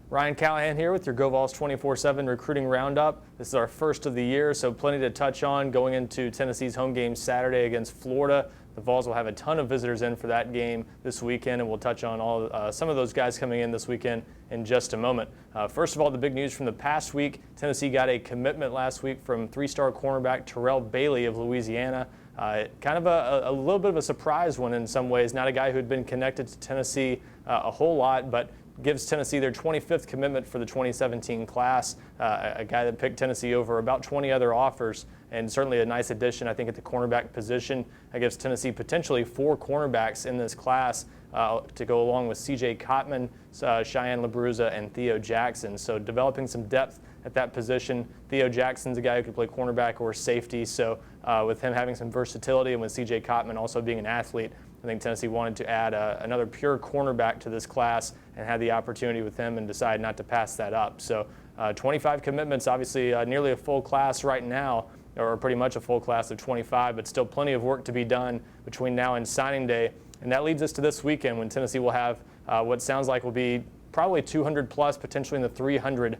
Ryan Callahan here with your GoVols247 recruiting roundup. This is our first of the year, so plenty to touch on going into Tennessee's home game Saturday against Florida. The Vols will have a ton of visitors in for that game this weekend, and we'll touch on some of those guys coming in this weekend in just a moment. First of all, the big news from the past week, Tennessee got a commitment last week from three-star cornerback Terrell Bailey of Louisiana. Kind of a little bit of a surprise one in some ways. Not a guy who had been connected to Tennessee a whole lot, but gives Tennessee their 25th commitment for the 2017 class, a guy that picked Tennessee over about 20 other offers, and certainly a nice addition, I think, at the cornerback position. That gives Tennessee potentially 4 cornerbacks in this class to go along with C.J. Cotman, Cheyenne LaBruza, and Theo Jackson. So developing some depth at that position. Theo Jackson's a guy who could play cornerback or safety, so with him having some versatility and with C.J. Cotman also being an athlete, I think Tennessee wanted to add another pure cornerback to this class and had the opportunity with him and decided not to pass that up. So 25 commitments, obviously nearly a full class right now, or pretty much a full class of 25, but still plenty of work to be done between now and signing day. And that leads us to this weekend when Tennessee will have what sounds like will be probably 200 plus, potentially in the 300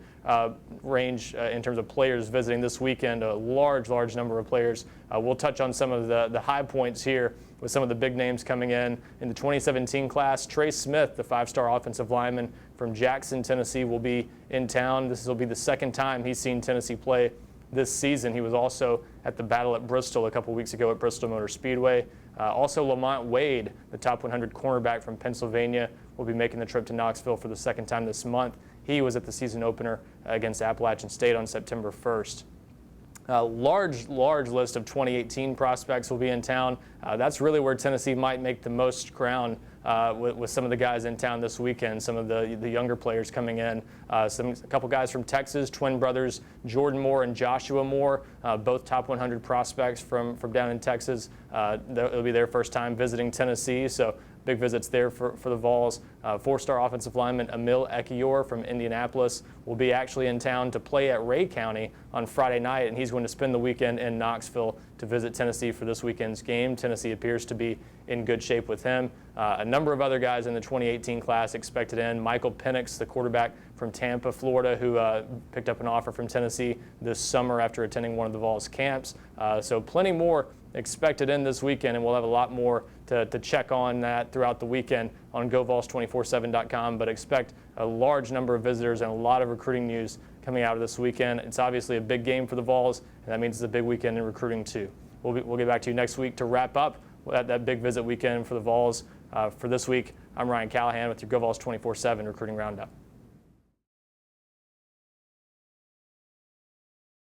range in terms of players visiting this weekend, a large number of players. We'll touch on some of the high points here with some of the big names coming in the 2017 class. Trey Smith, the 5-star offensive lineman from Jackson, Tennessee, will be in town. This will be the second time he's seen Tennessee play this season. He was also at the battle at Bristol a couple weeks ago at Bristol Motor Speedway. Also, Lamont Wade, the top 100 cornerback from Pennsylvania, will be making the trip to Knoxville for the second time this month. He was at the season opener against Appalachian State on September 1st. Large list of 2018 prospects will be in town. That's really where Tennessee might make the most ground with some of the guys in town this weekend, some of the younger players coming in. A couple guys from Texas, twin brothers Jordan Moore and Joshua Moore, both top 100 prospects from down in Texas. It'll be their first time visiting Tennessee, so big visits there for the Vols. 4-star offensive lineman Emil Ekiyor from Indianapolis will be actually in town to play at Ray County on Friday night, and he's going to spend the weekend in Knoxville to visit Tennessee for this weekend's game. Tennessee appears to be in good shape with him. A number of other guys in the 2018 class expected in. Michael Penix, the quarterback from Tampa, Florida, who picked up an offer from Tennessee this summer after attending one of the Vols camps. So plenty more expected in this weekend, and we'll have a lot more to check on that throughout the weekend on GoVols247.com, but expect a large number of visitors and a lot of recruiting news coming out of this weekend. It's obviously a big game for the Vols, and that means it's a big weekend in recruiting too. We'll get back to you next week to wrap up that big visit weekend for the Vols. For this week, I'm Ryan Callahan with your GoVols247 Recruiting Roundup.